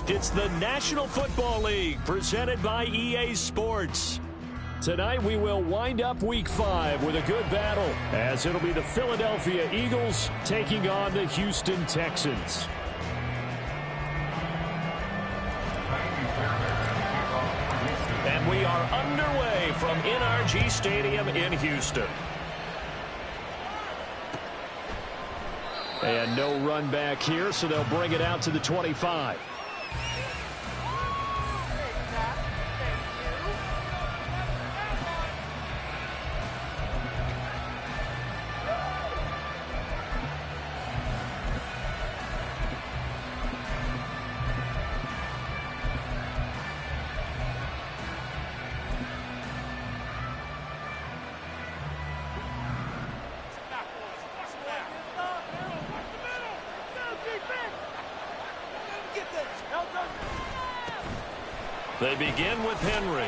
It's the National Football League presented by EA Sports. Tonight we will wind up Week 5 with a good battle, as it'll be the Philadelphia Eagles taking on the Houston Texans. And we are underway from NRG Stadium in Houston. And no run back here, so they'll bring it out to the 25. They begin with Henry.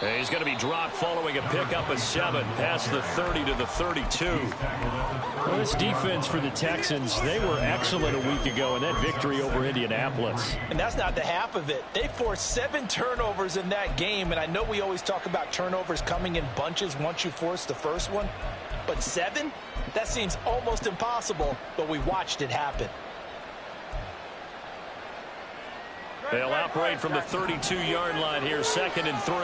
And he's going to be dropped following a pickup of 7 past the 30 to the 32. Well, this defense for the Texans, they were excellent a week ago in that victory over Indianapolis. And that's not the half of it. They forced 7 turnovers in that game, and I know we always talk about turnovers coming in bunches once you force the first one. But 7? That seems almost impossible, but we watched it happen. They'll operate from the 32-yard line here, 2nd and 3.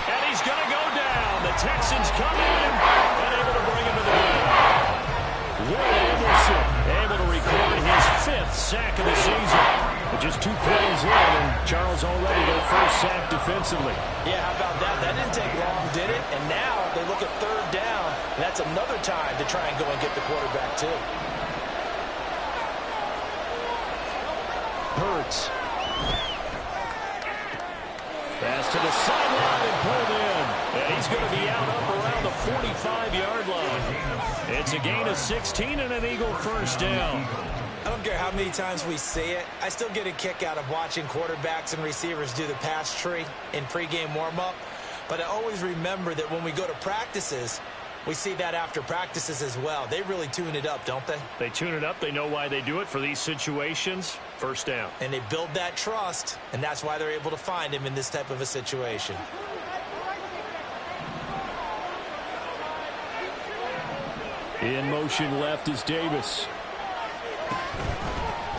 And he's going to go down. The Texans come in and able to bring him to the ground. Will Anderson able to record his 5th sack of the season. But just 2 plays in, and Charles already their first sack defensively. Yeah, how about that? That didn't take long, did it? And now they look at 3rd down, and that's another time to try and go and get the quarterback, too. Hurts. Pass to the sideline and pulled in. And he's going to be out up around the 45-yard line. It's a gain of 16 and an Eagle first down. I don't care how many times we see it. I still get a kick out of watching quarterbacks and receivers do the pass tree in pregame warm-up. But I always remember that when we go to practices, we see that after practices as well. They really tune it up, don't they? They tune it up. They know why they do it for these situations. First down. And they build that trust, and that's why they're able to find him in this type of a situation. In motion left is Davis.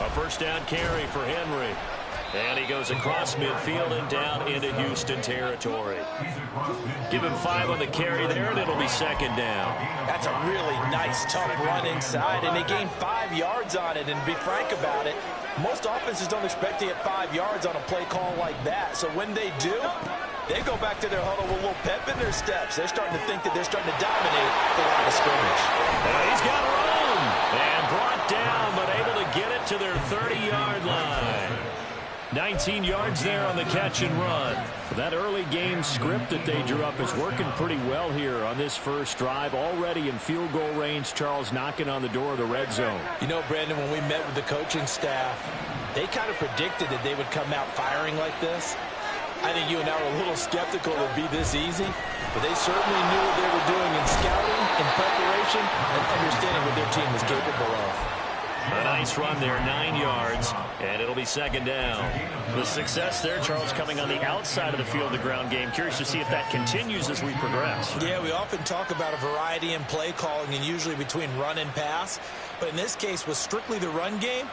A first down carry for Henry. And he goes across midfield and down into Houston territory. Give him 5 on the carry there, and it'll be 2nd down. That's a really nice, tough run inside, and they gained 5 yards on it. And to be frank about it, most offenses don't expect to get 5 yards on a play call like that. So when they do, they go back to their huddle with a little pep in their steps. They're starting to think that they're starting to dominate the line of scrimmage. He's got room and brought down, but able to get it to their 30-yard line. 19 yards there on the catch and run. That early game script that they drew up is working pretty well here on this first drive. Already in field goal range, Charles knocking on the door of the red zone. You know, Brandon, when we met with the coaching staff, they kind of predicted that they would come out firing like this. I think you and I were a little skeptical it would be this easy, but they certainly knew what they were doing in scouting, in preparation, and understanding what their team was capable of. A nice run there, 9 yards, and it'll be 2nd down. The success there, Charles, coming on the outside of the field, the ground game. Curious to see if that continues as we progress. Yeah, we often talk about a variety in play calling and usually between run and pass. But in this case, with strictly the run game,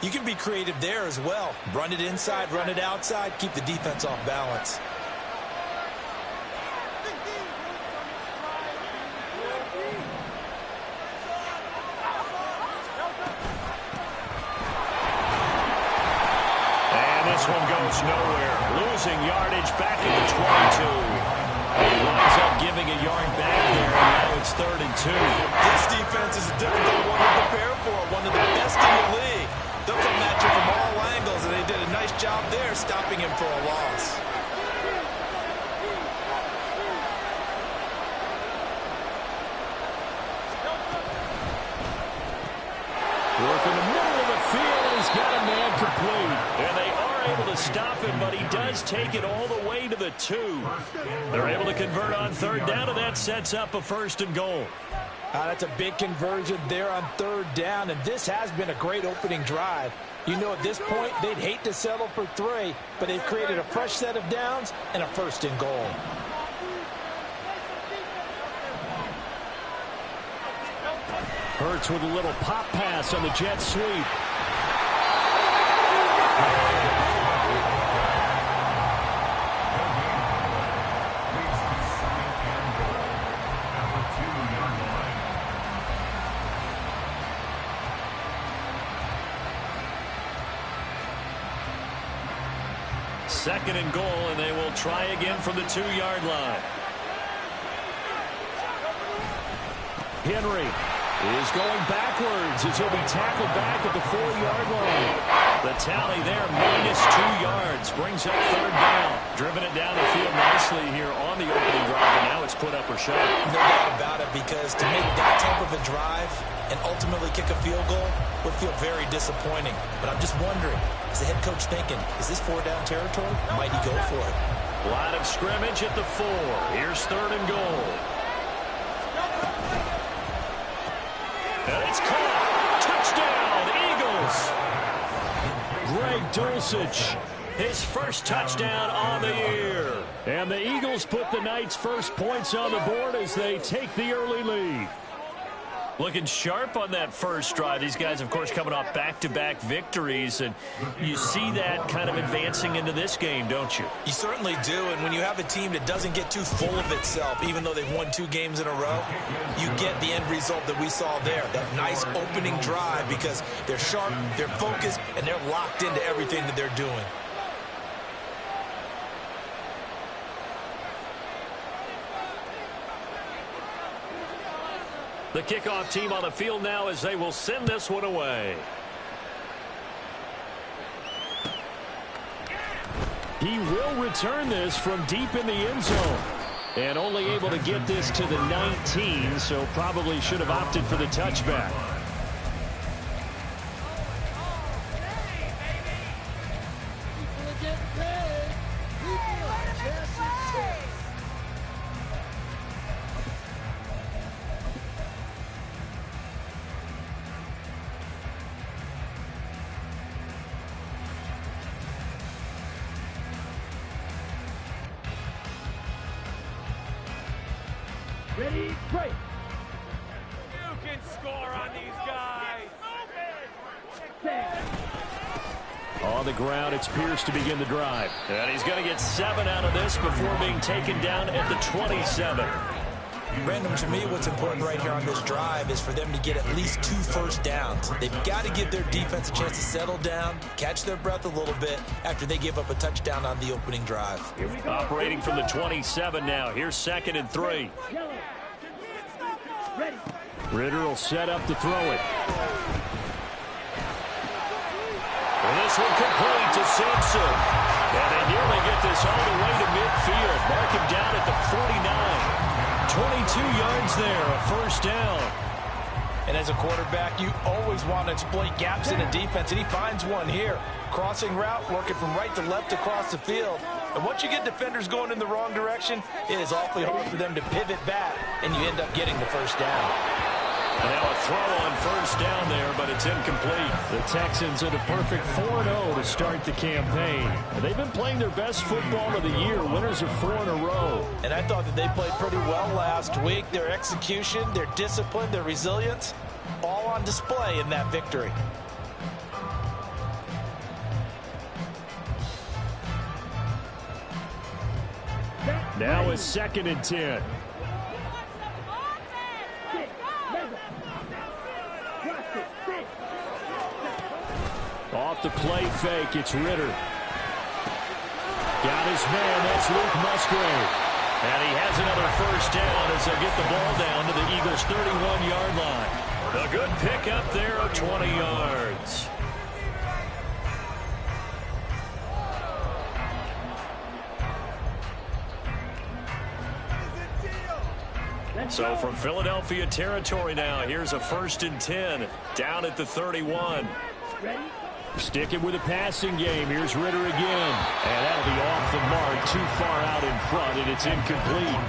you can be creative there as well. Run it inside, run it outside, keep the defense off balance. This one goes nowhere. Losing yardage back at the 22. He winds up giving a yard back there, and now it's 3rd and 2. This defense is a difficult one to prepare for. One of the best in the league. They'll come at you from all angles, and they did a nice job there stopping him for a loss. Work in the middle of the field, and he's got a man complete. And they are able to stop him, but he does take it all the way to the 2. They're able to convert on 3rd down, and that sets up a 1st and goal. That's a big conversion there on third down, and this has been a great opening drive. You know, at this point, they'd hate to settle for 3, but they've created a fresh set of downs and a first and goal. Hurts with a little pop pass on the jet sweep. Second and goal, and they will try again from the 2-yard line. Henry is going backwards as he'll be tackled back at the 4-yard line. The tally there, -2 yards, brings up third down. Driven it down the field nicely here on the opening drive, and now it's put up or shut. No doubt about it, because to make that type of a drive and ultimately kick a field goal would feel very disappointing. But I'm just wondering, is the head coach thinking, is this 4-down territory? Might he go for it? Line of scrimmage at the 4. Here's third and goal. And it's caught. Touchdown, Eagles. Greg Dulcich, his first touchdown on the year. And the Eagles put the Knights' first points on the board as they take the early lead. Looking sharp on that first drive. These guys, of course, coming off back-to-back victories, and you see that kind of advancing into this game, don't you? You certainly do, and when you have a team that doesn't get too full of itself, even though they've won 2 games in a row, you get the end result that we saw there, that nice opening drive, because they're sharp, they're focused, and they're locked into everything that they're doing. The kickoff team on the field now as they will send this one away. He will return this from deep in the end zone. And only able to get this to the 19, so probably should have opted for the touchback. Ready, break. You can score on these guys. On the ground, it's Pierce to begin the drive. And he's going to get 7 out of this before being taken down at the 27. Brandon, to me, what's important right here on this drive is for them to get at least 2 first downs. They've got to give their defense a chance to settle down, catch their breath a little bit after they give up a touchdown on the opening drive. Operating from the 27 now. Here's 2nd and 3. Ritter will set up to throw it. And this one complete to Simpson. And they nearly get this all the way to midfield. Mark him down at the 49. 22 yards there, a first down. And as a quarterback, you always want to exploit gaps in the defense, and he finds one here. Crossing route, working from right to left across the field. And once you get defenders going in the wrong direction, it is awfully hard for them to pivot back, and you end up getting the first down. And now a throw on first down there, but it's incomplete. The Texans at a perfect 4-0 to start the campaign. And they've been playing their best football of the year, winners of 4 in a row. And I thought that they played pretty well last week. Their execution, their discipline, their resilience, all on display in that victory. Now it's 2nd and 10. Off the play fake, it's Ritter. Got his man, that's Luke Musgrave. And he has another first down as they'll get the ball down to the Eagles' 31-yard line. A good pickup there of 20 yards. So from Philadelphia territory now, here's a 1st and 10 down at the 31. Sticking with a passing game. Here's Ritter again. And that'll be off the mark, too far out in front, and it's incomplete.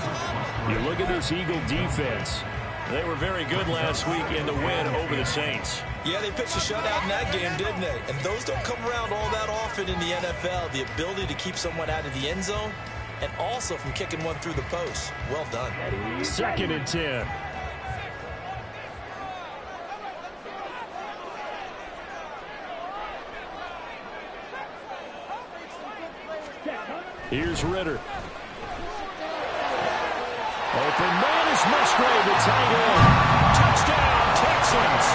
You look at this Eagle defense. They were very good last week in the win over the Saints. Yeah, they pitched a shutout in that game, didn't they? And those don't come around all that often in the NFL. The ability to keep someone out of the end zone and also from kicking one through the post. Well done. 2nd and 10. Here's Ritter. Open man is Musgrave, the tight end. Touchdown, Texans.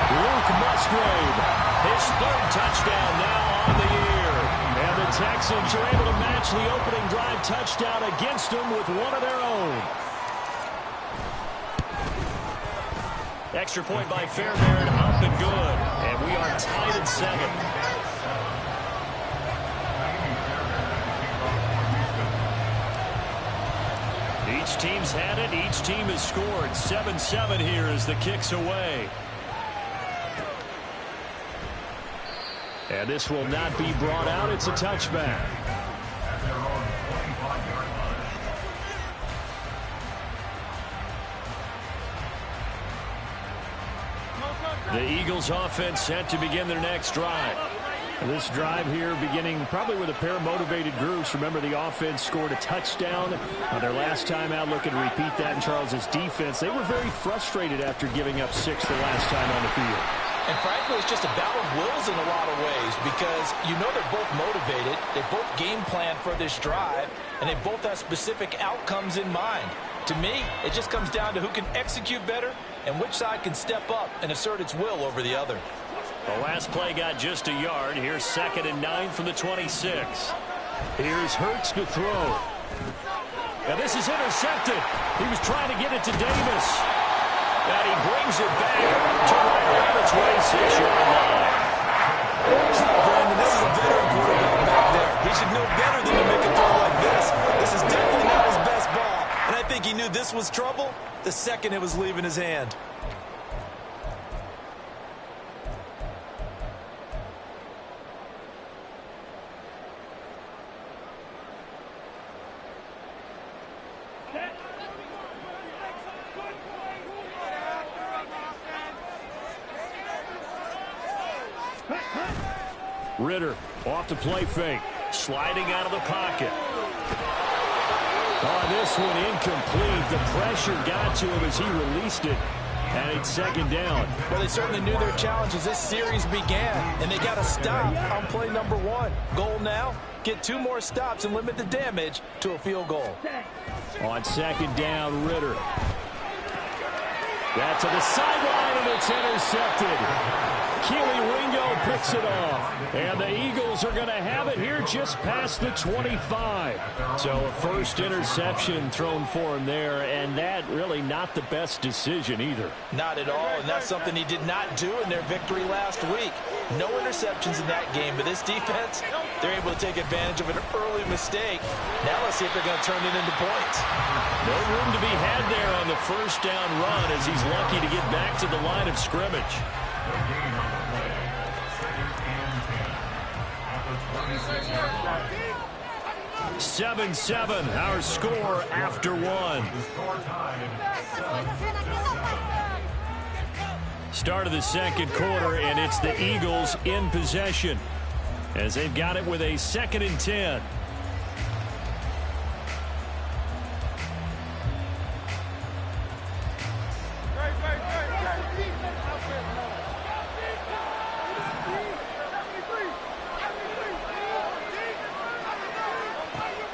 Luke Musgrave, his 3rd touchdown now on the year. And the Texans are able to match the opening drive touchdown against them with one of their own. Extra point by Fairbairn, up and good. And we are tied at 7. Each team's had it. Each team has scored. 7-7 here as the kick's away. And this will not be brought out. It's a touchback. The Eagles offense set to begin their next drive. This drive here beginning probably with a pair of motivated groups. Remember, the offense scored a touchdown on their last time out. Looking to repeat that in Charles's defense. They were very frustrated after giving up 6 the last time on the field. And frankly, it's just a battle of wills in a lot of ways because you know they're both motivated. They both game plan for this drive, and they both have specific outcomes in mind. To me, it just comes down to who can execute better and which side can step up and assert its will over the other. The last play got just a yard. Here's 2nd and 9 from the 26. Here's Hurts to throw. Now this is intercepted. He was trying to get it to Davis. And he brings it back to right around the 26-yard line. Brandon, this is a veteran quarterback back there. He should know better than to make a throw like this. This is definitely not his best ball. And I think he knew this was trouble the second it was leaving his hand. Ritter off the play fake, sliding out of the pocket. Oh, this one incomplete. The pressure got to him as he released it, and it's 2nd down. Well, they certainly knew their challenge as this series began, and they got to stop on play number 1. Goal now, get 2 more stops and limit the damage to a field goal. On 2nd down, Ritter. That to the sideline, and it's intercepted. Keely Ringo picks it off. And the Eagles are going to have it here just past the 25. So a first interception thrown for him there, and that really not the best decision either. Not at all, and that's something he did not do in their victory last week. No interceptions in that game, but this defense, they're able to take advantage of an early mistake. Now let's see if they're going to turn it into points. No room to be had there on the first down run as he's lucky to get back to the line of scrimmage. 7-7, our score after 1. Start of the 2nd quarter, and it's the Eagles in possession as they've got it with a 2nd and 10.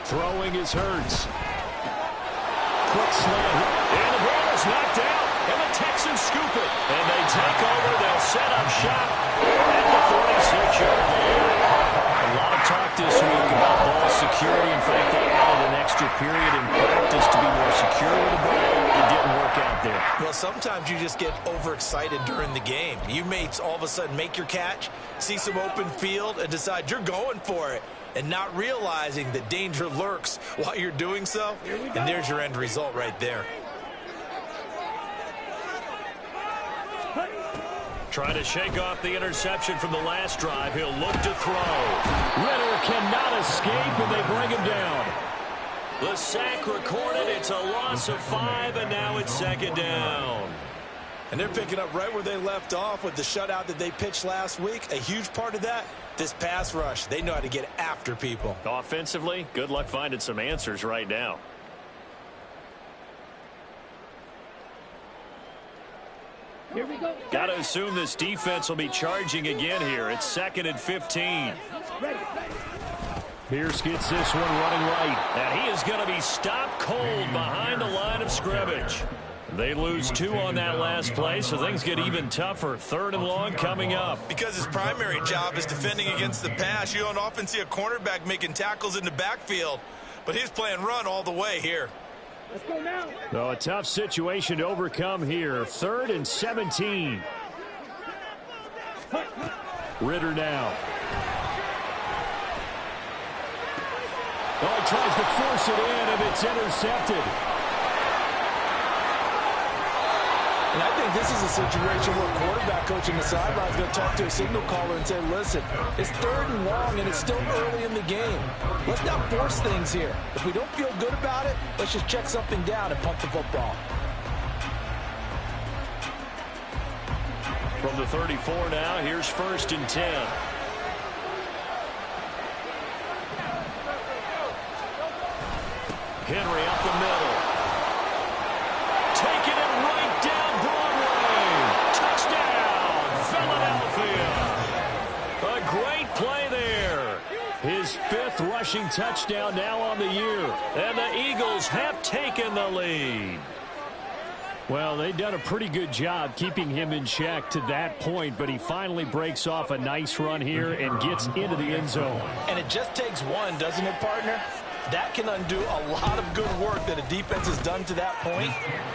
Throwing is Hurts. Quick slant. And the ball is knocked out. And the Texans scoop it. And they take over. They'll set up shop at the 46-yard line. A lot of talk this week about ball security. In fact, they added an extra period in practice to be more secure with the ball. It didn't work out there. Well, sometimes you just get overexcited during the game. You may all of a sudden make your catch, see some open field, and decide you're going for it, and not realizing that danger lurks while you're doing so. And there's your end result right there. Trying to shake off the interception from the last drive. He'll look to throw. Ritter cannot escape, and they bring him down. The sack recorded. It's a loss of 5, and now it's second down. And they're picking up right where they left off with the shutout that they pitched last week. A huge part of that, this pass rush. They know how to get after people. Offensively, good luck finding some answers right now. Here we go. Got to assume this defense will be charging again here. It's 2nd and 15. Pierce gets this one running right. And he is going to be stopped cold behind the line of scrimmage. They lose 2 on that last play, so things get even tougher. 3rd and long coming up. Because his primary job is defending against the pass, you don't often see a cornerback making tackles in the backfield. But he's playing run all the way here. Let's go now. So a tough situation to overcome here. 3rd and 17. Ritter now. Oh, he tries to force it in, and it's intercepted. And I think this is a situation where quarterback coach in the sideline is going to talk to a signal caller and say, listen, it's 3rd and long and it's still early in the game. Let's not force things here. If we don't feel good about it, let's just check something down and punt the football. From the 34 now, here's 1st and 10. Henry up the middle. Taking it right down Broadway. Touchdown, Philadelphia. A great play there. His 5th rushing touchdown now on the year. And the Eagles have taken the lead. Well, they've done a pretty good job keeping him in check to that point, but he finally breaks off a nice run here and gets into the end zone. And it just takes one, doesn't it, partner? That can undo a lot of good work that a defense has done to that point.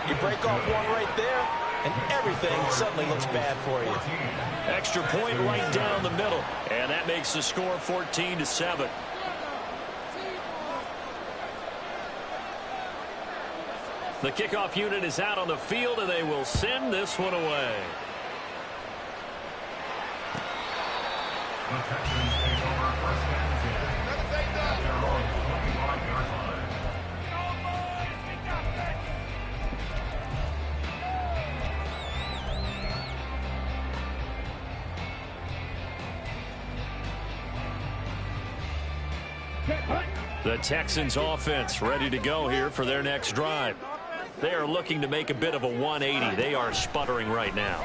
You break off one right there, and everything suddenly looks bad for you. Extra point right down the middle, and that makes the score 14-7. The kickoff unit is out on the field, and they will send this one away. The Texans offense ready to go here for their next drive. They are looking to make a bit of a 180. They are sputtering right now.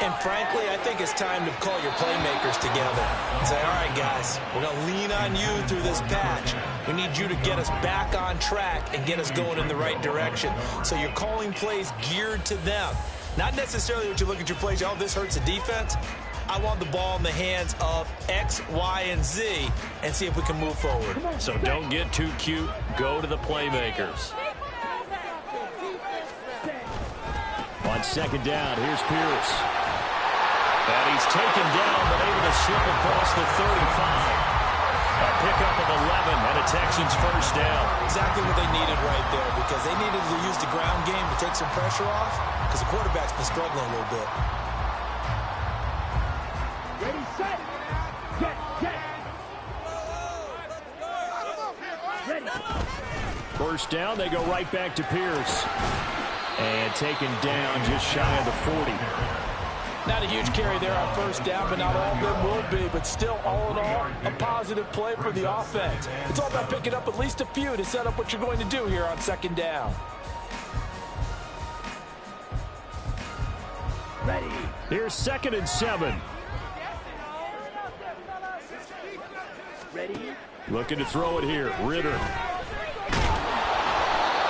And frankly, I think it's time to call your playmakers together and say, all right, guys, we're going to lean on you through this patch. We need you to get us back on track and get us going in the right direction. So you're calling plays geared to them. Not necessarily that you look at your plays, oh, this hurts the defense. I want the ball in the hands of X, Y, and Z and see if we can move forward. So don't get too cute. Go to the playmakers. On 2nd down, here's Pierce. And he's taken down, but able to slip across the 35. A pickup of 11 and a Texans 1st down. Exactly what they needed right there, because they needed to use the ground game to take some pressure off, because the quarterback's been struggling a little bit. Ready, set. Get. Ready. 1st down, they go right back to Pierce. And taken down just shy of the 40. Not a huge carry there on 1st down, but not all of them will be. But still, all in all, a positive play for the offense. It's all about picking up at least a few to set up what you're going to do here on 2nd down. Ready. Here's 2nd and 7. Ready. Looking to throw it here. Ritter.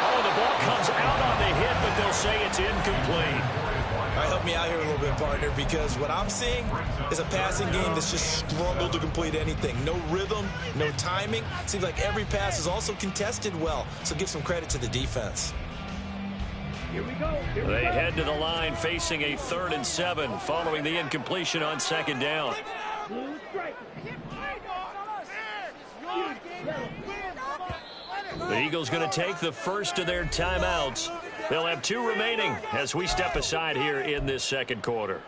Oh, the ball comes out on the hit, but they'll say it's incomplete. All right, help me out here a little bit, partner, because what I'm seeing is a passing game that's just struggled to complete anything. No rhythm, no timing. Seems like every pass is also contested well, so give some credit to the defense. Here we go. They head to the line facing a 3rd and 7 following the incompletion on 2nd down. Blue strike. The Eagles going to take the first of their timeouts. They'll have 2 remaining as we step aside here in this 2nd quarter.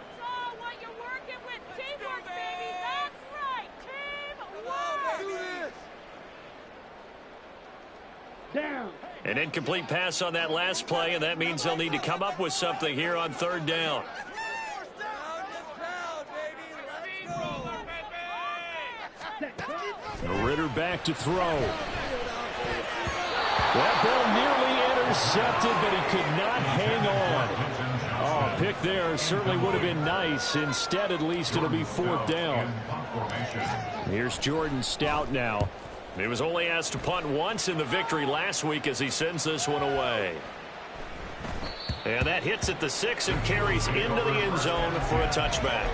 An incomplete pass on that last play, and that means they'll need to come up with something here on third down. Ritter back to throw. That ball nearly intercepted, but he could not hang on. Oh, a pick there certainly would have been nice. Instead, at least it'll be fourth down. Here's Jordan Stout now. He was only asked to punt once in the victory last week as he sends this one away. And that hits at the 6 and carries into the end zone for a touchback.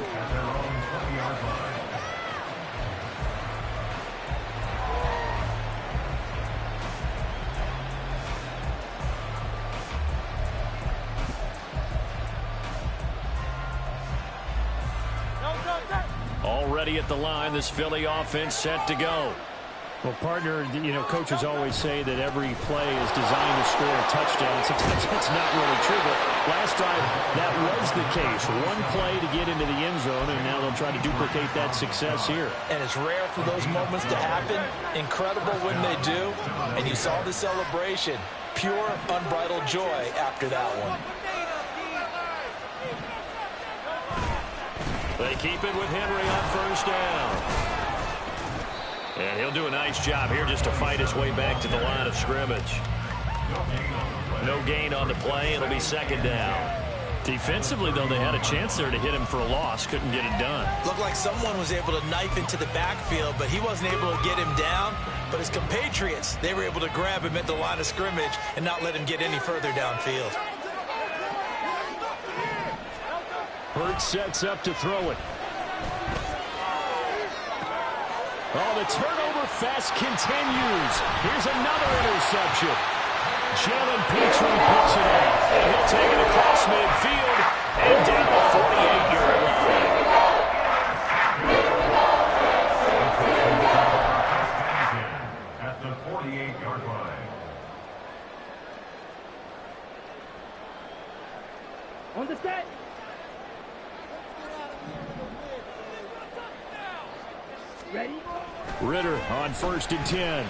Already at the line, this Philly offense set to go. Well, partner, coaches always say that every play is designed to score a touchdown. Sometimes that's not really true, but last drive, that was the case. One play to get into the end zone, and now they'll try to duplicate that success here. And it's rare for those moments to happen. Incredible when they do. And you saw the celebration. Pure, unbridled joy after that one. They keep it with Henry on first down. And he'll do a nice job here just to fight his way back to the line of scrimmage. No gain on the play. It'll be second down. Defensively, though, they had a chance there to hit him for a loss. Couldn't get it done. Looked like someone was able to knife into the backfield, but he wasn't able to get him down. But his compatriots, they were able to grab him at the line of scrimmage and not let him get any further downfield. Hurts sets up to throw it. Oh, the turnover fest continues. Here's another interception. Jalen Petrie picks it up. And he'll take it across midfield and down the 48-yard line. At the 48-yard line. On the set. Ready? Ritter on first and 10. And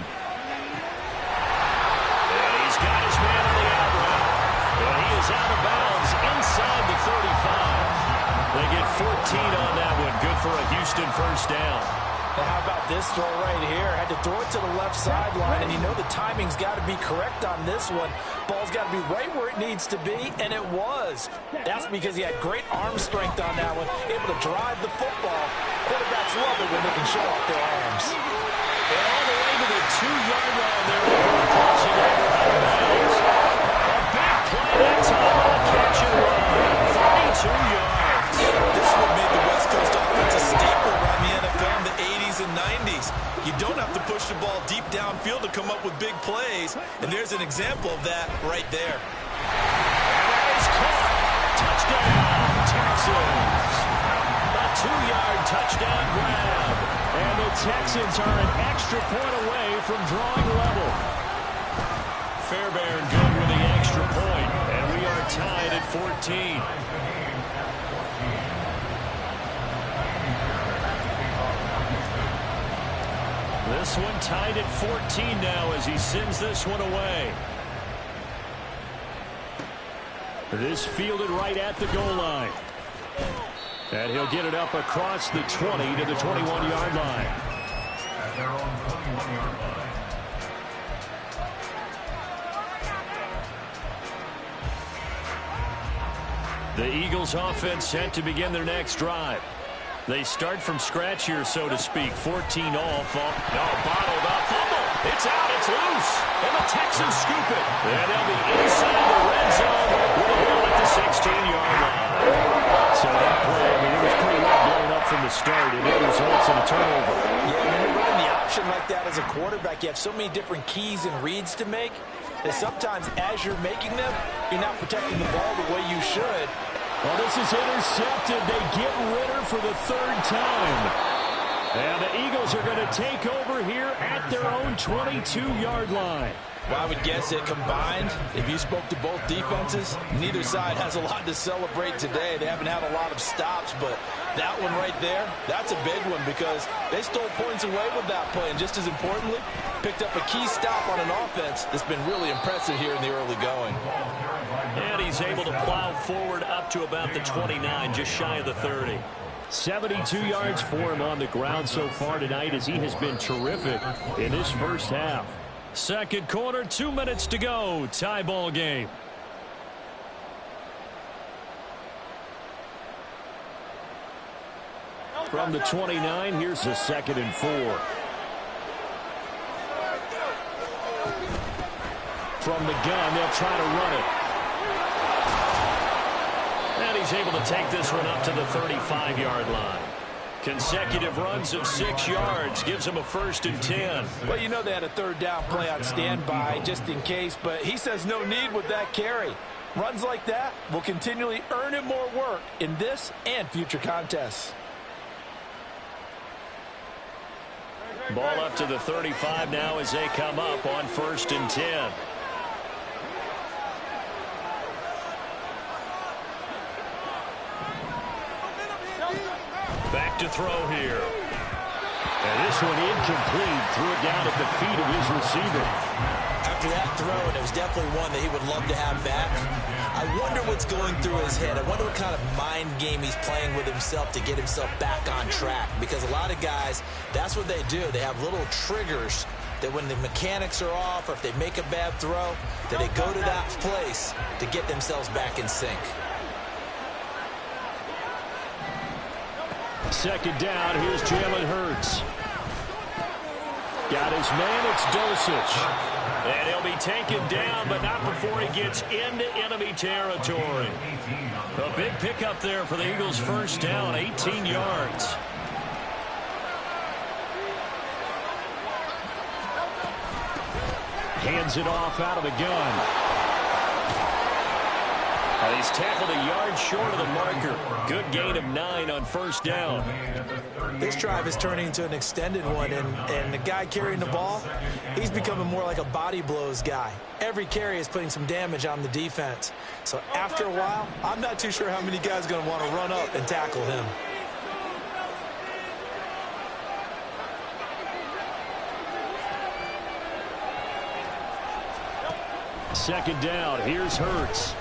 he's got his man on the out route. And he is out of bounds inside the 35. They get 14 on that one. Good for a Houston first down. Now how about this throw right here? Had to throw it to the left sideline, and you know the timing's got to be correct on this one. Ball's got to be right where it needs to be, and it was. That's because he had great arm strength on that one, able to drive the football. Quarterbacks love it when they can show off their arms. And all the way to the 2-yard line there before crossing over out of bounds. A big play that time on a catch and run. 32 yards. This one made the West Coast offense a staple around the NFL in the 80s and 90s. You don't have to push the ball deep downfield to come up with big plays, and there's an example of that right there. And that is caught. Touchdown, Texans. A 2-yard touchdown grab. And the Texans are an extra point away from drawing level. Fairbairn good with the extra point, and we are tied at 14. This one tied at 14 now as he sends this one away. This fielded right at the goal line. And he'll get it up across the 20 to the 21-yard line. At their own 21-yard line. The Eagles offense set to begin their next drive. They start from scratch here, so to speak. 14 all. Bottled up. Fumble. It's out. It's loose. And the Texans scoop it. And they'll be inside the red zone with a ball at the 16-yard line. So that play, it was pretty well blown up from the start, and it results in a turnover. Yeah, when you're running the option like that as a quarterback, you have so many different keys and reads to make that sometimes as you're making them, you're not protecting the ball the way you should. Well, this is intercepted. They get Ritter for the third time. And the Eagles are going to take over here at their own 22-yard line. Well, I would guess that combined, if you spoke to both defenses, neither side has a lot to celebrate today. They haven't had a lot of stops, but that one right there, that's a big one because they stole points away with that play. And just as importantly, picked up a key stop on an offense that's been really impressive here in the early going. And he's able to plow forward up to about the 29, just shy of the 30. 72 yards for him on the ground so far tonight as he has been terrific in this first half. Second quarter, 2 minutes to go. Tie ball game. From the 29, here's a 2nd and 4. From the gun, they'll try to run it. And he's able to take this one up to the 35-yard line. Consecutive runs of 6 yards gives him a 1st and 10. Well, you know they had a 3rd down play on standby just in case, but he says no need with that carry. Runs like that will continually earn him more work in this and future contests. Ball up to the 35 now as they come up on 1st and 10. Back to throw here. And this one incomplete. Threw it down at the feet of his receiver. After that throw, and it was definitely one that he would love to have back, I wonder what's going through his head. I wonder what kind of mind game he's playing with himself to get himself back on track. Because a lot of guys, that's what they do. They have little triggers that when the mechanics are off or if they make a bad throw, that they go to that place to get themselves back in sync. 2nd down, here's Jalen Hurts. Got his man, it's Dulcich. And he'll be taken down, but not before he gets into enemy territory. A big pickup there for the Eagles' 1st down, 18 yards. Hands it off out of the gun. And he's tackled a yard short of the marker. Good gain of 9 on 1st down. This drive is turning into an extended one, and the guy carrying the ball, he's becoming more like a body blows guy. Every carry is putting some damage on the defense. So after a while, I'm not too sure how many guys are going to want to run up and tackle him. Second down, here's Hurts.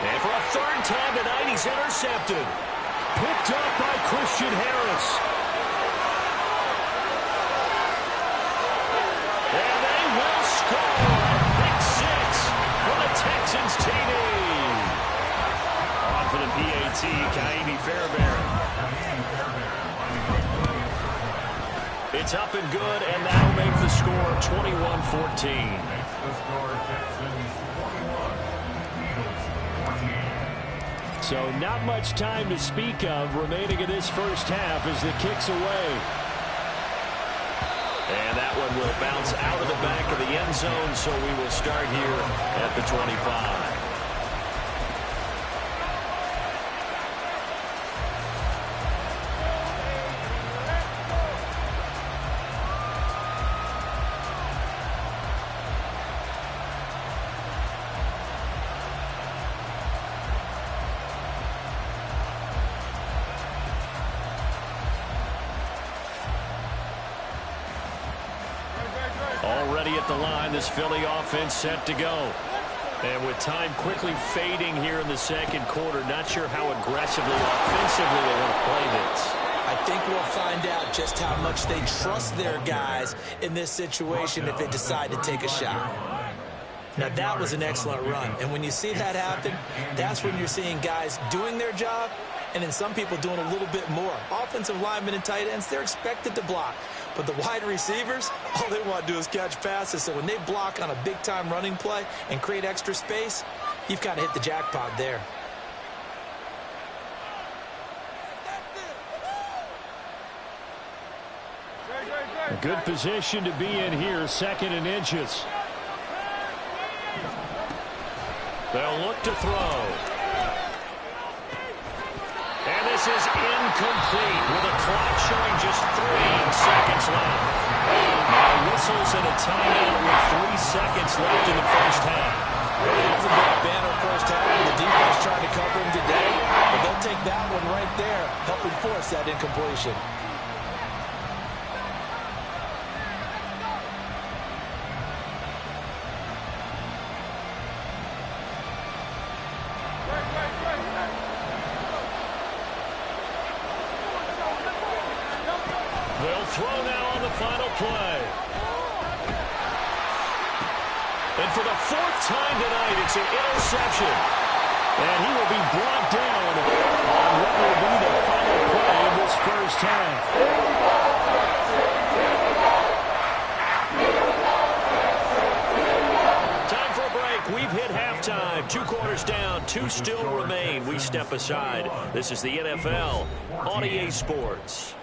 And for a 3rd time tonight, he's intercepted. Picked up by Christian Harris. And they will score. Pick 6 for the Texans TD. On for the PAT, Kaimi Fairbairn. It's up and good, and that'll make the score 21-14. So not much time to speak of remaining in this first half as the kick's away. And that one will bounce out of the back of the end zone, so we will start here at the 25. Already at the line, this Philly offense set to go. And with time quickly fading here in the 2nd quarter, not sure how aggressively, offensively they want to play this. I think we'll find out just how much they trust their guys in this situation if they decide to take a shot. Now, that was an excellent run. And when you see that happen, that's when you're seeing guys doing their job and then some people doing a little bit more. Offensive linemen and tight ends, they're expected to block. But the wide receivers, all they want to do is catch passes. So when they block on a big-time running play and create extra space, you've kind of hit the jackpot there. A good position to be in here, 2nd and inches. They'll look to throw. And this is Incomplete with a clock showing just 3 seconds left. Now whistles and a timeout with 3 seconds left in the first half. It hasn't been a banner first half. The defense trying to cover him today, but they'll take that one right there, helping force that incompletion. They'll throw now on the final play. And for the 4th time tonight, it's an interception. And he will be brought down on what will be the final play of this first half. Time for a break. We've hit halftime. 2 quarters down, 2 still remain. We step aside. This is the NFL on EA Sports.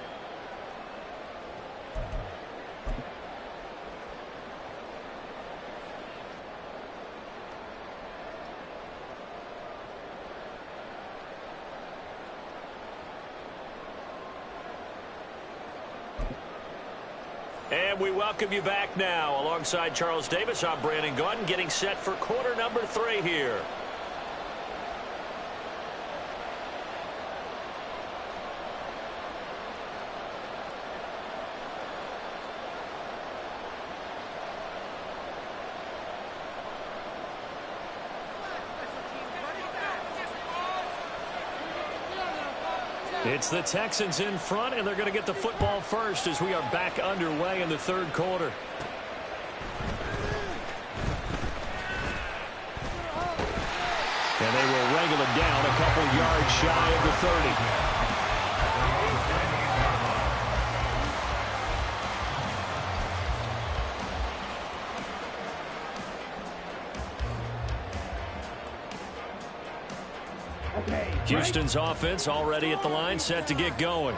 And we welcome you back now. Alongside Charles Davis, I'm Brandon Gaudin, getting set for quarter number 3 here. It's the Texans in front, and they're going to get the football first as we are back underway in the 3rd quarter. And they will wrangle it down a couple yards shy of the 30. Houston's offense already at the line, set to get going.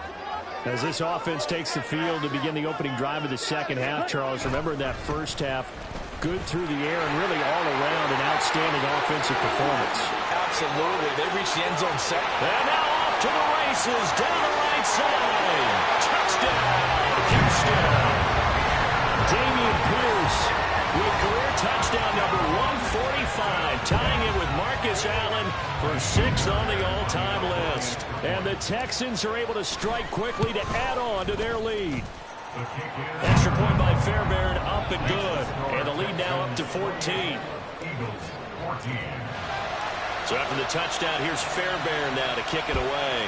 As this offense takes the field to begin the opening drive of the second half, Charles, remember in that first half, good through the air and really all around an outstanding offensive performance. Absolutely. They reached the end zone second. And now off to the races, down the right side. Touchdown, Houston. Dameon Pierce with career touchdown number 145, tying it with Marcus Allen for 6th on the all-time list. And the Texans are able to strike quickly to add on to their lead. Extra point by Fairbairn, up and good. And the lead now up to 14. So after the touchdown, here's Fairbairn now to kick it away.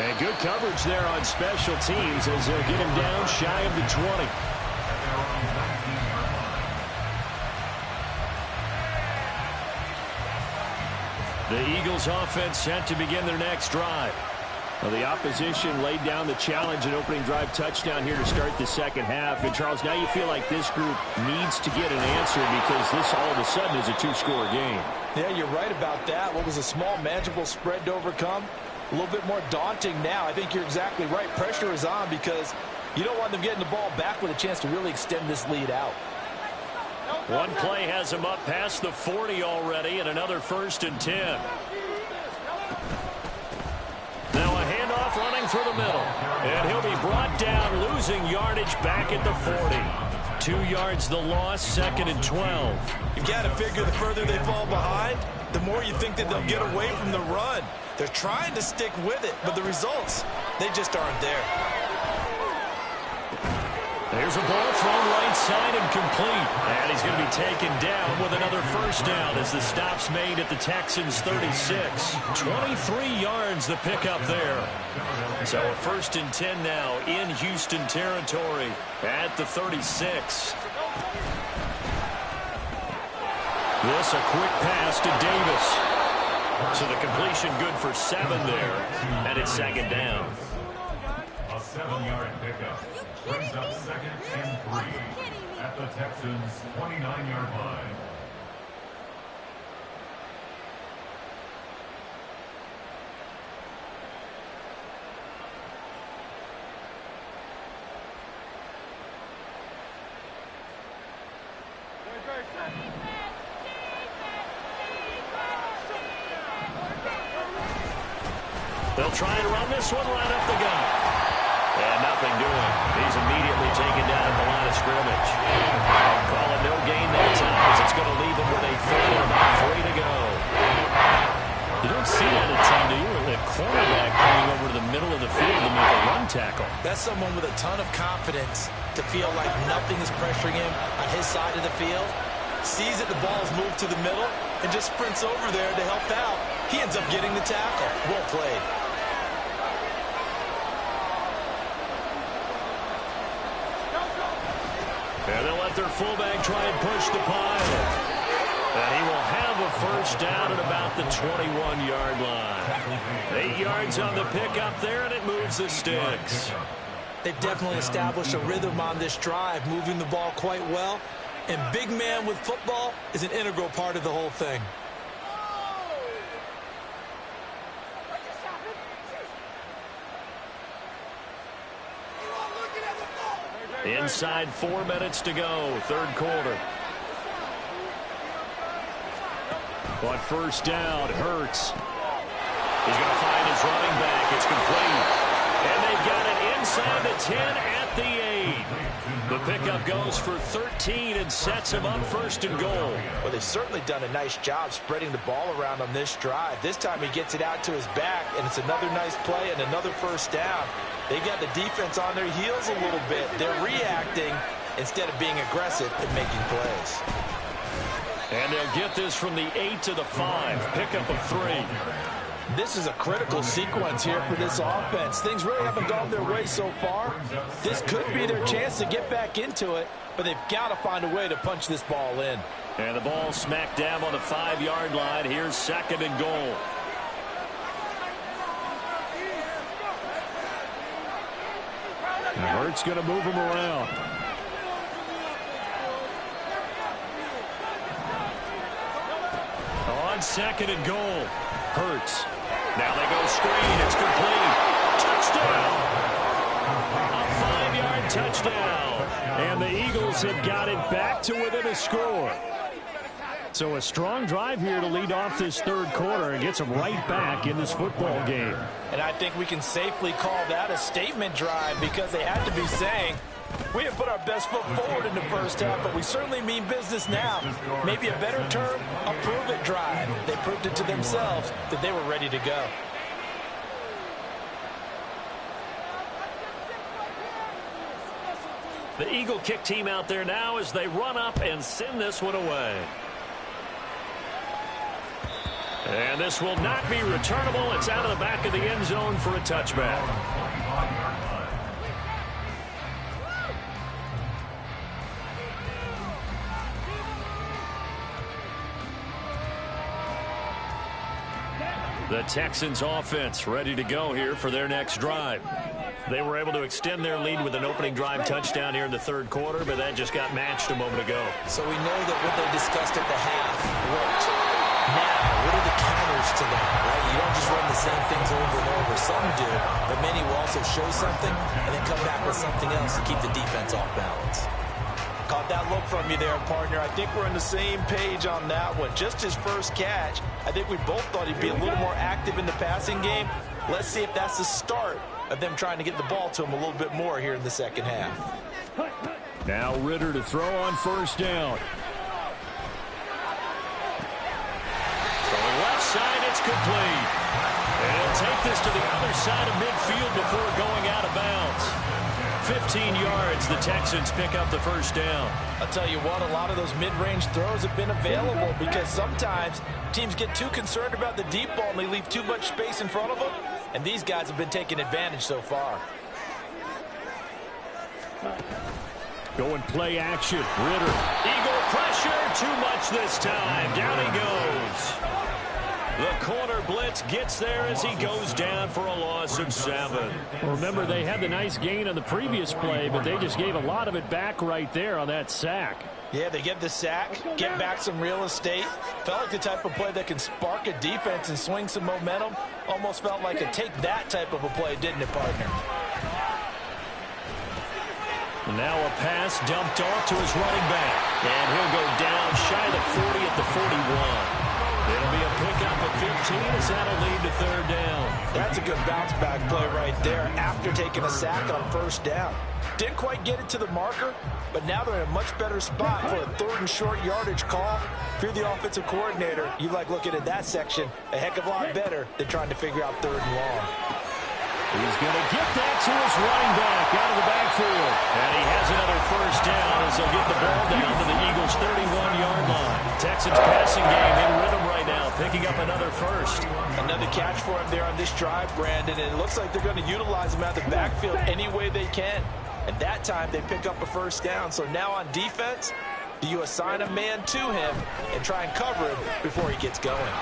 And good coverage there on special teams as they'll get him down shy of the 20. The Eagles offense set to begin their next drive. Well, the opposition laid down the challenge and opening drive touchdown here to start the second half. And, Charles, now you feel like this group needs to get an answer because this all of a sudden is a 2-score game. Yeah, you're right about that. What was a small, manageable spread to overcome? A little bit more daunting now. I think you're exactly right. Pressure is on because you don't want them getting the ball back with a chance to really extend this lead out. One play has him up past the 40 already, and another 1st and 10. Now a handoff running for the middle. And he'll be brought down, losing yardage back at the 40. 2 yards the loss, 2nd and 12. You've got to figure the further they fall behind, the more you think that they'll get away from the run. They're trying to stick with it, but the results, they just aren't there. There's a ball thrown right side and complete. And he's going to be taken down with another 1st down as the stop's made at the Texans' 36. 23 yards the pickup there. So a 1st and 10 now in Houston territory at the 36. This a quick pass to Davis. So the completion good for 7 there. And it's 2nd down. A 7-yard pickup brings up 2nd and 3 at the Texans' 29-yard line. They'll try and run this one right up the gut. And nothing doing. He's immediately taken down at the line of scrimmage. Call it no gain that time as it's going to leave him with a third and about 3 to go. You don't see that at time, do you? A cornerback coming over to the middle of the field to make a run tackle. That's someone with a ton of confidence to feel like nothing is pressuring him on his side of the field. Sees that the ball's moved to the middle and just sprints over there to help out. He ends up getting the tackle. Well played. And they'll let their fullback try and push the pile. And he will have a first down at about the 21-yard line. 8 yards on the pickup there, and it moves the sticks. They've definitely established a rhythm on this drive, moving the ball quite well. And big man with football is an integral part of the whole thing. Inside 4 minutes to go, third quarter. On first down, Hurts. He's going to find his running back. It's complete. And they've got it inside the 10 at the 8. The pickup goes for 13 and sets him up first and goal. Well, they've certainly done a nice job spreading the ball around on this drive. This time he gets it out to his back, and it's another nice play and another first down. They got the defense on their heels a little bit. They're reacting instead of being aggressive and making plays. And they'll get this from the 8 to the 5. Pickup of 3. This is a critical sequence here for this offense. Things really haven't gone their way so far. This could be their chance to get back into it, but they've got to find a way to punch this ball in. And the ball smacked down on the 5-yard line. Here's second and goal. And Hurts going to move him around. On second and goal, Hurts. Now they go screen. It's complete. Touchdown. A 5-yard touchdown. And the Eagles have got it back to within a score. So a strong drive here to lead off this third quarter and gets them right back in this football game. And I think we can safely call that a statement drive because they had to be saying, we have put our best foot forward in the first half, but we certainly mean business now. Maybe a better term, a prove-it drive. They proved it to themselves that they were ready to go. The Eagle kick team out there now as they run up and send this one away. And this will not be returnable. It's out of the back of the end zone for a touchback. The Texans offense ready to go here for their next drive. They were able to extend their lead with an opening drive touchdown here in the third quarter, but that just got matched a moment ago. So we know that what they discussed at the half worked. Now, what are the counters to that, right? You don't just run the same things over and over. Some do, but many will also show something and then come back with something else to keep the defense off balance. Caught that look from you there, partner. I think we're on the same page on that one. Just his first catch, I think we both thought he'd be a little more active in the passing game. Let's see if that's the start of them trying to get the ball to him a little bit more here in the second half. Now Ritter to throw on first down. Throwing left side, it's complete. And he'll take this to the other side of midfield before going out of bounds. 15 yards, the Texans pick up the first down. I'll tell you what, a lot of those mid-range throws have been available because sometimes teams get too concerned about the deep ball and they leave too much space in front of them, and these guys have been taking advantage so far. Going play action, Ritter. Eagle pressure, too much this time. Down he goes. The corner blitz gets there as he goes down for a loss of 7. Well, remember, they had the nice gain on the previous play, but they just gave a lot of it back right there on that sack. Yeah, they get the sack, get back some real estate. Felt like the type of play that can spark a defense and swing some momentum. Almost felt like a take that type of a play, didn't it, partner? Now a pass dumped off to his running back. And he'll go down shy of the 40 at the 41. It'll be a pickup of 15 as that'll lead to third down. That's a good bounce-back play right there after taking a sack on first down. Didn't quite get it to the marker, but now they're in a much better spot for a third and short yardage call. If you're the offensive coordinator, you like looking at that section a heck of a lot better than trying to figure out third and long. He's going to get that to his running back out of the backfield. And he has another first down as they'll get the ball down to the Eagles' 31-yard line. Texans passing game in rhythm right now, picking up another first. Another catch for him there on this drive, Brandon, and it looks like they're going to utilize him out of the backfield any way they can. And that time they pick up a first down. So now on defense, do you assign a man to him and try and cover him before he gets going?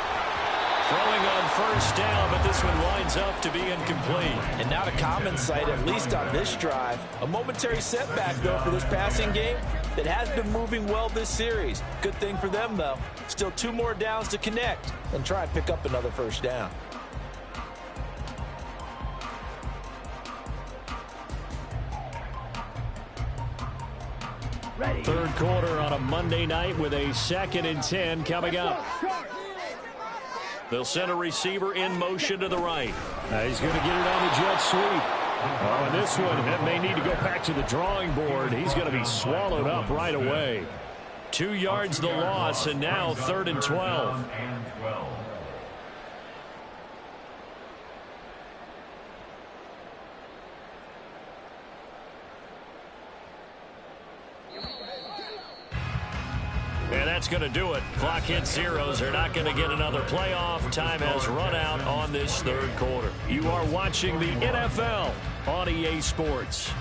Throwing on first down, but this one winds up to be incomplete. And not a common sight, at least on this drive. A momentary setback, though, for this passing game that has been moving well this series. Good thing for them, though. Still 2 more downs to connect and try and pick up another first down. Third quarter on a Monday night with a 2nd and 10 coming up. They'll send a receiver in motion to the right. He's going to get it on the jet sweep. Oh, and this one may need to go back to the drawing board. He's going to be swallowed up right away. 2 yards the loss, and now 3rd and 12. And that's going to do it. Clock hits zeros. They're not going to get another playoff. Time has run out on this third quarter. You are watching the NFL on EA Sports.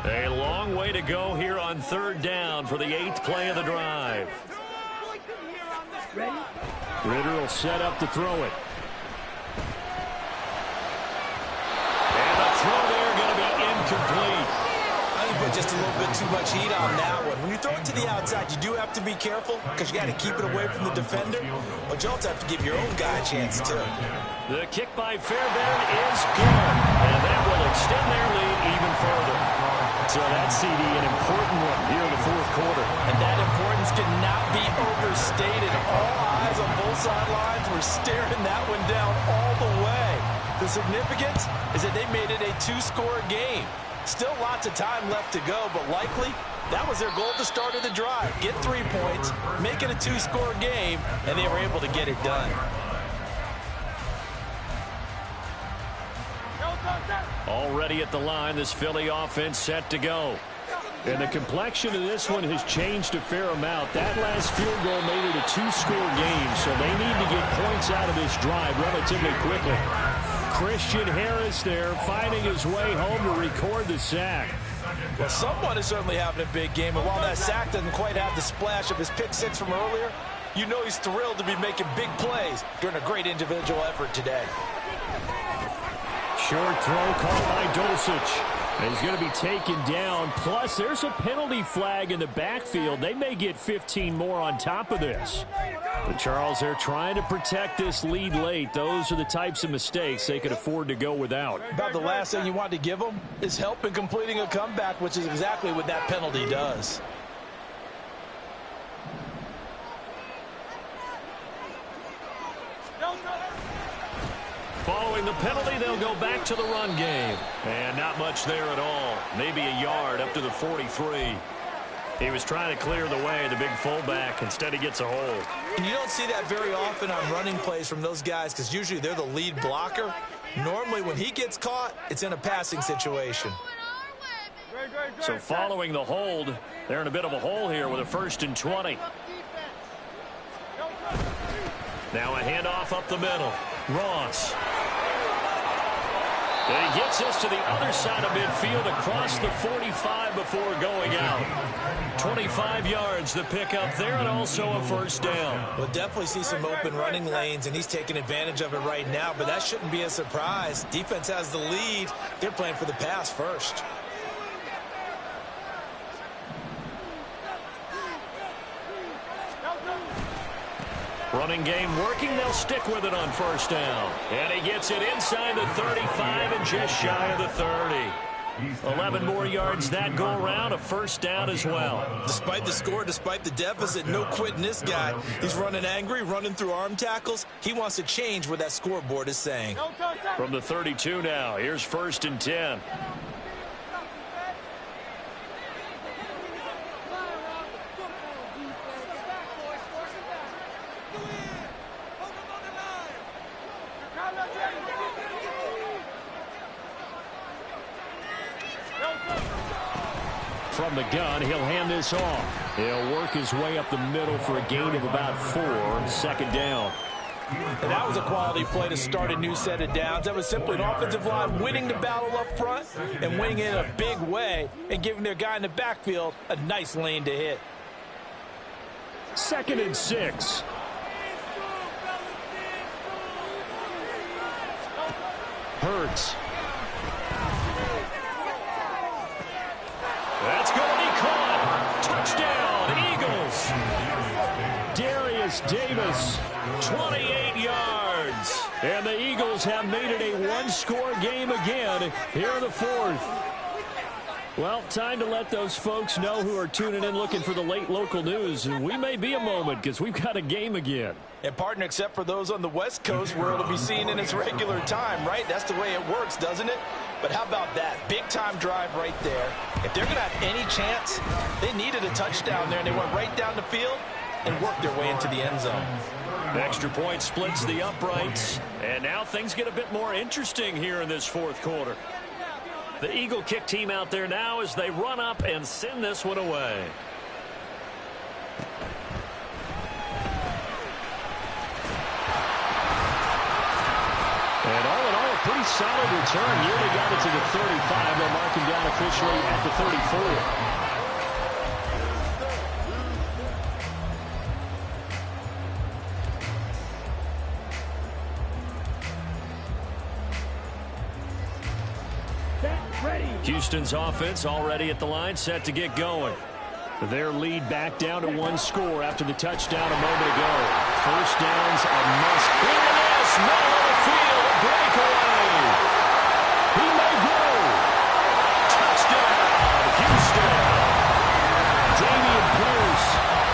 A long way to go here on third down for the 8th play of the drive. Ritter will set up to throw it. And the throw there going to be incomplete. I think put just a little bit too much heat on that one. When you throw it to the outside, you do have to be careful because you got to keep it away from the defender. But you also have to give your own guy a chance, too. The kick by Fairbairn is good. And that will extend their lead even further. So that's CD, an important one here in the 4th quarter. And that importance cannot be overstated. All eyes on both sidelines were staring that one down all the way. The significance is that they made it a 2-score game. Still lots of time left to go, but likely that was their goal at the start of the drive. Get 3 points, make it a 2-score game, and they were able to get it done. Already at the line, this Philly offense set to go. And the complexion of this one has changed a fair amount. That last field goal made it a 2-score game, so they need to get points out of this drive relatively quickly. Christian Harris there finding his way home to record the sack. Well, someone is certainly having a big game, and while that sack doesn't quite have the splash of his pick 6 from earlier, you know he's thrilled to be making big plays during a great individual effort today. Short throw caught by Dulcich. And he's going to be taken down. Plus, there's a penalty flag in the backfield. They may get 15 more on top of this. But Charles, they're trying to protect this lead late. Those are the types of mistakes they could afford to go without. About the last thing you want to give them is help in completing a comeback, which is exactly what that penalty does. Following the penalty, they'll go back to the run game. And not much there at all. Maybe a yard up to the 43. He was trying to clear the way, the big fullback. Instead, he gets a hold. And you don't see that very often on running plays from those guys because usually they're the lead blocker. Normally, when he gets caught, it's in a passing situation. So following the hold, they're in a bit of a hole here with a 1st and 20. Now a handoff up the middle. Ross. And he gets us to the other side of midfield across the 45 before going out. 25 yards the pickup there and also a 1st down. We'll definitely see some open running lanes, and he's taking advantage of it right now, but that shouldn't be a surprise. Defense has the lead. They're playing for the pass first. Running game working. They'll stick with it on first down. And he gets it inside the 35 and just shy of the 30. 11 more yards that go around, a first down as well. Despite the score, despite the deficit, no quitting this guy. He's running angry, running through arm tackles. He wants to change what that scoreboard is saying. From the 32 now, here's 1st and 10. From the gun, he'll hand this off. He'll work his way up the middle for a gain of about 4, 2nd down. And that was a quality play to start a new set of downs. That was simply an offensive line winning the battle up front and winning it in a big way and giving their guy in the backfield a nice lane to hit. 2nd and 6. Hurts. That's going to be caught. Touchdown, Eagles. Darius Davis. 28 yards. And the Eagles have made it a one-score game again here in the 4th. Well, time to let those folks know who are tuning in looking for the late local news. We may be a moment because we've got a game again. And, partner, except for those on the West Coast where it'll be seen in its regular time, right? That's the way it works, doesn't it? But how about that? Big-time drive right there. If they're going to have any chance, they needed a touchdown there, and they went right down the field and worked their way into the end zone. The extra point splits the uprights, and now things get a bit more interesting here in this 4th quarter. The Eagle kick team out there now as they run up and send this one away. And all in all, a pretty solid return. Nearly got it to the 35. They'll mark him down officially at the 34. Houston's offense already at the line, set to get going. Their lead back down to 1 score after the touchdown a moment ago. First down's a must. Here it is, middle of the field, a breakaway. He may go. Touchdown, Houston. Damian Pierce,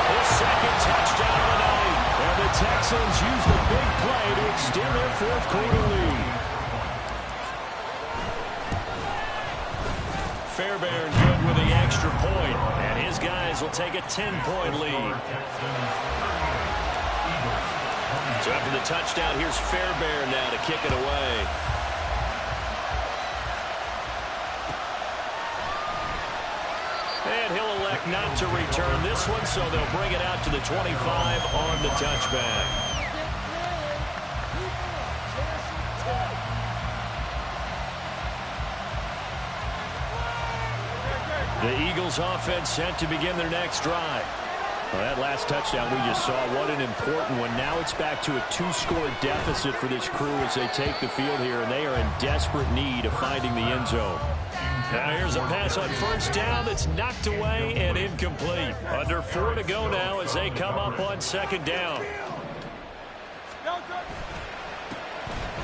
his 2nd touchdown of the night. And the Texans use the big play to extend their 4th quarter lead. Fairbairn good with the extra point, and his guys will take a 10-point lead. So after the touchdown, here's Fairbairn now to kick it away. And he'll elect not to return this one, so they'll bring it out to the 25 on the touchback. The Eagles offense set to begin their next drive. Well, that last touchdown we just saw, what an important one. Now it's back to a 2-score deficit for this crew as they take the field here, and they are in desperate need of finding the end zone. Now here's a pass on first down that's knocked away and incomplete. Under 4 to go now as they come up on 2nd down.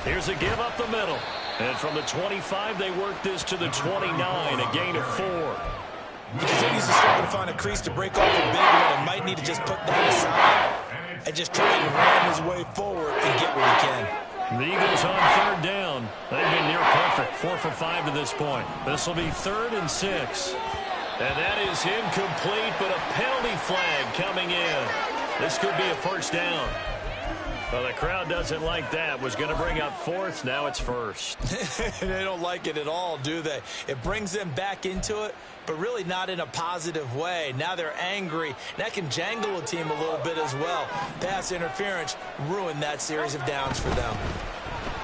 Here's a give up the middle. And from the 25, they work this to the 29, a gain of 4. He continues to struggle to find a crease to break off a big one and might need to just put that aside and just try and ram his way forward and get what he can. The Eagles on 3rd down. They've been near perfect, 4 for 5 to this point. This will be 3rd and 6. And that is incomplete, but a penalty flag coming in. This could be a first down. Well, the crowd doesn't like that. Was going to bring up 4th. Now it's 1st. They don't like it at all, do they? It brings them back into it, but really not in a positive way. Now they're angry. That can jangle a team a little bit as well. Pass interference ruined that series of downs for them.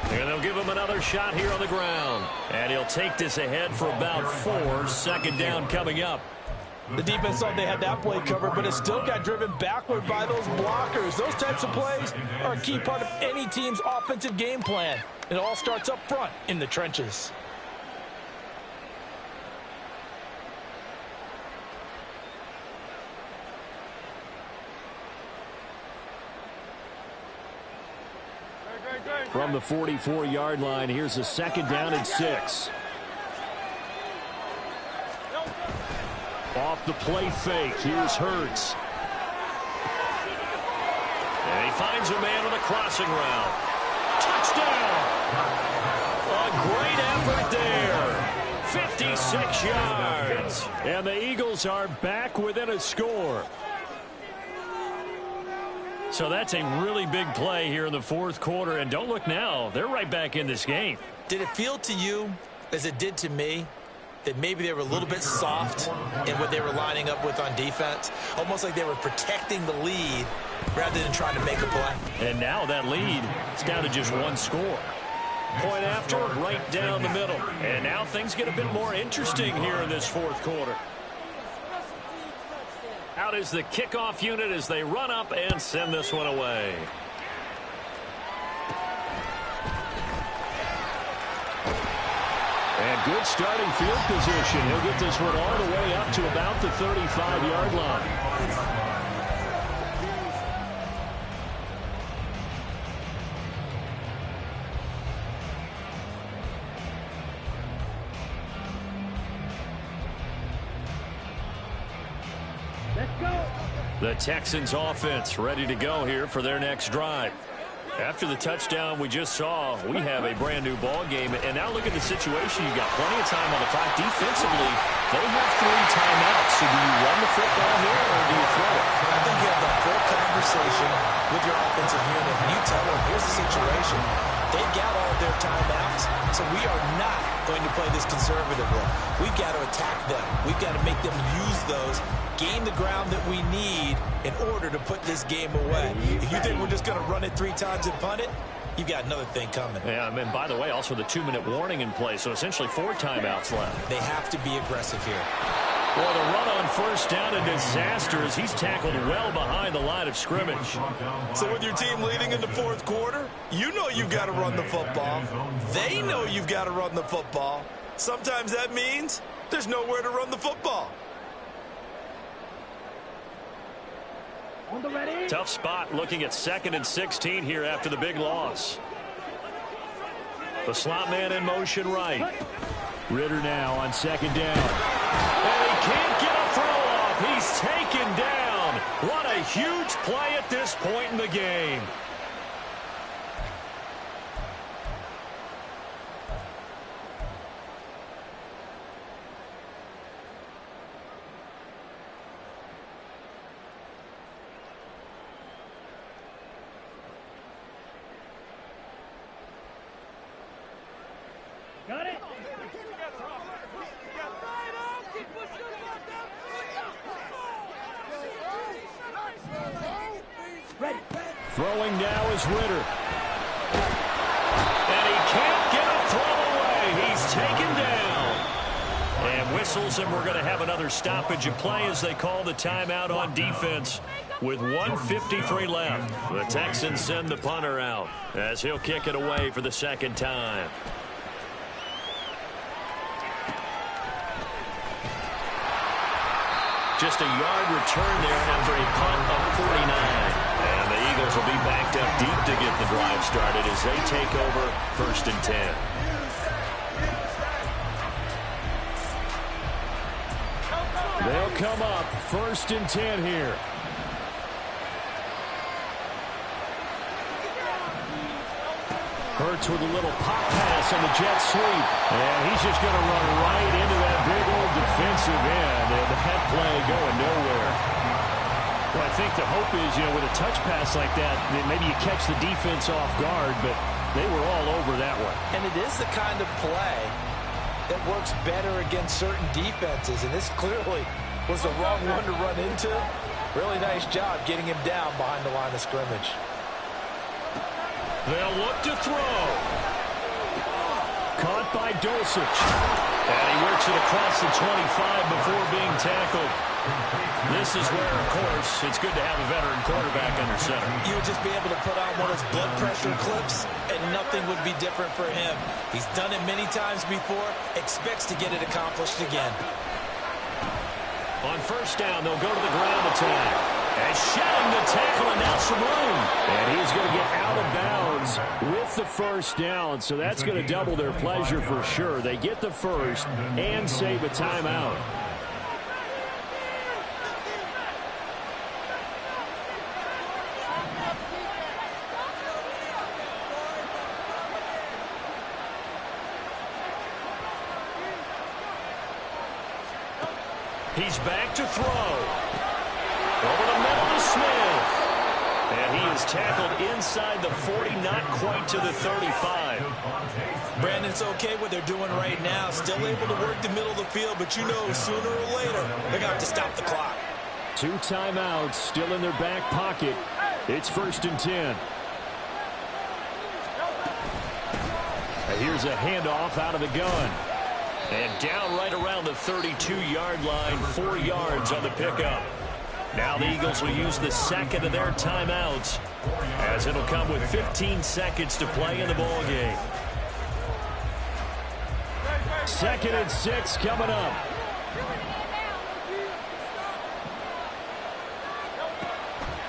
And they'll give him another shot here on the ground. And he'll take this ahead for about 4. 2nd down coming up. The defense thought they had that play covered, but it still got driven backward by those blockers. Those types of plays are a key part of any team's offensive game plan. It all starts up front in the trenches. From the 44-yard line, here's a second down and 6. Off the play fake, here's Hurts. And he finds a man on the crossing route. Touchdown! A great effort there. 56 yards. And the Eagles are back within a score. So that's a really big play here in the fourth quarter. And don't look now, they're right back in this game. Did it feel to you, as it did to me, that maybe they were a little bit soft in what they were lining up with on defense? Almost like they were protecting the lead rather than trying to make a play. And now that lead is down to just one score. Point after, right down the middle. And now things get a bit more interesting here in this fourth quarter. Out is the kickoff unit as they run up and send this one away. And good starting field position. He'll get this one all the way up to about the 35-yard line. The Texans offense ready to go here for their next drive. After the touchdown we just saw, we have a brand new ball game. And now look at the situation. You've got plenty of time on the clock. Defensively, they have 3 timeouts. So do you run the football here or do you throw it? I think you have the full conversation with your offensive unit. And you tell them, here's the situation. They've got all of their timeouts, so we are not going to play this conservatively. We've got to attack them. We've got to make them use those, gain the ground that we need in order to put this game away. If you think we're just going to run it 3 times and punt it, you've got another thing coming. Yeah, and by the way, also the 2-minute warning in play, so essentially 4 timeouts left. They have to be aggressive here. Well, the run on first down, a disaster as he's tackled well behind the line of scrimmage. So with your team leading in the fourth quarter, you know you've got to run the football. They know you've got to run the football. Sometimes that means there's nowhere to run the football. Tough spot looking at 2nd and 16 here after the big loss. The slot man in motion right. Ritter now on 2nd down. And he can't get a throw off. He's taken down. What a huge play at this point in the game. Got it? Throwing now is Ritter. And he can't get a throw away. He's taken down. And whistles, and we're going to have another stoppage of play as they call the timeout on defense with 1:53 left. The Texans send the punter out as he'll kick it away for the 2nd time. Just a yard return there after a punt of 49. And the Eagles will be backed up deep to get the drive started as they take over 1st and 10. They'll come up 1st and 10 here. Hurts with a little pop pass on the jet sweep. And he's just going to run right into that big old defensive end. And that play going nowhere. Well, I think the hope is, with a touch pass like that maybe you catch the defense off guard, but they were all over that one. And it is the kind of play that works better against certain defenses. And this clearly was the wrong one to run into. Really nice job getting him down behind the line of scrimmage. They'll look to throw. Caught by Dulcich. And he works it across the 25 before being tackled. This is where, of course, it's good to have a veteran quarterback under center. You would just be able to put on one of those blood pressure clips, and nothing would be different for him. He's done it many times before, expects to get it accomplished again. On first down, they'll go to the ground attack. And shedding the tackle, and now some room. And he's going to get out of bounds with the first down, so that's going to double their pleasure for sure. They get the first and save a timeout. He's back to throw. Over the middle to Smith. And he is tackled inside the 40, not quite to the 35. Brandon, it's okay what they're doing right now. Still able to work the middle of the field, but you know sooner or later they're going to have to stop the clock. 2 timeouts still in their back pocket. It's 1st and 10. And here's a handoff out of the gun. And down right around the 32-yard line, 4 yards on the pickup. Now the Eagles will use the second of their timeouts, as it'll come with 15 seconds to play in the ball game. 2nd and 6 coming up.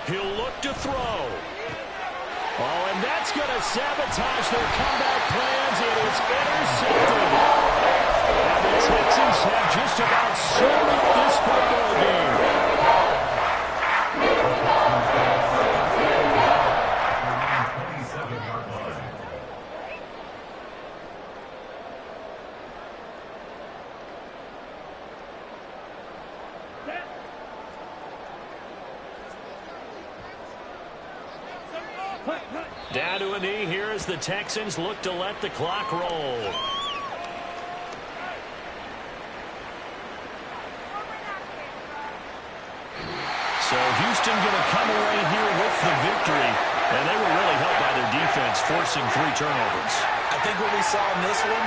He'll look to throw. Oh, and that's going to sabotage their comeback plans. It is intercepted. And the Texans have just about sealed this football game. Down to a knee here as the Texans look to let the clock roll. So Houston going to come away here with the victory, and they were really helped by their defense, forcing 3 turnovers. I think what we saw in this one,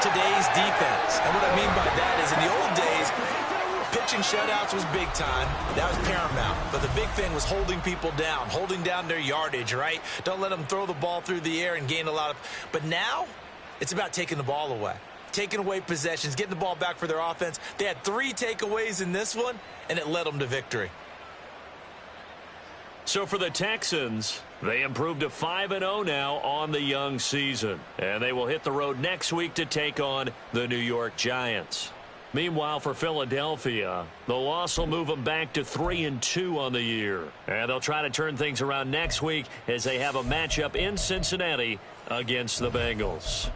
today's defense. And what I mean by that is in the old days, pitching shutouts was big time. That was paramount. But the big thing was holding people down, holding down their yardage, right? Don't let them throw the ball through the air and gain a lot of... But now, it's about taking the ball away. Taking away possessions, getting the ball back for their offense. They had 3 takeaways in this one, and it led them to victory. So for the Texans, they improved to 5-0 now on the young season. And they will hit the road next week to take on the New York Giants. Meanwhile, for Philadelphia, the loss will move them back to 3-2 on the year. And they'll try to turn things around next week as they have a matchup in Cincinnati against the Bengals.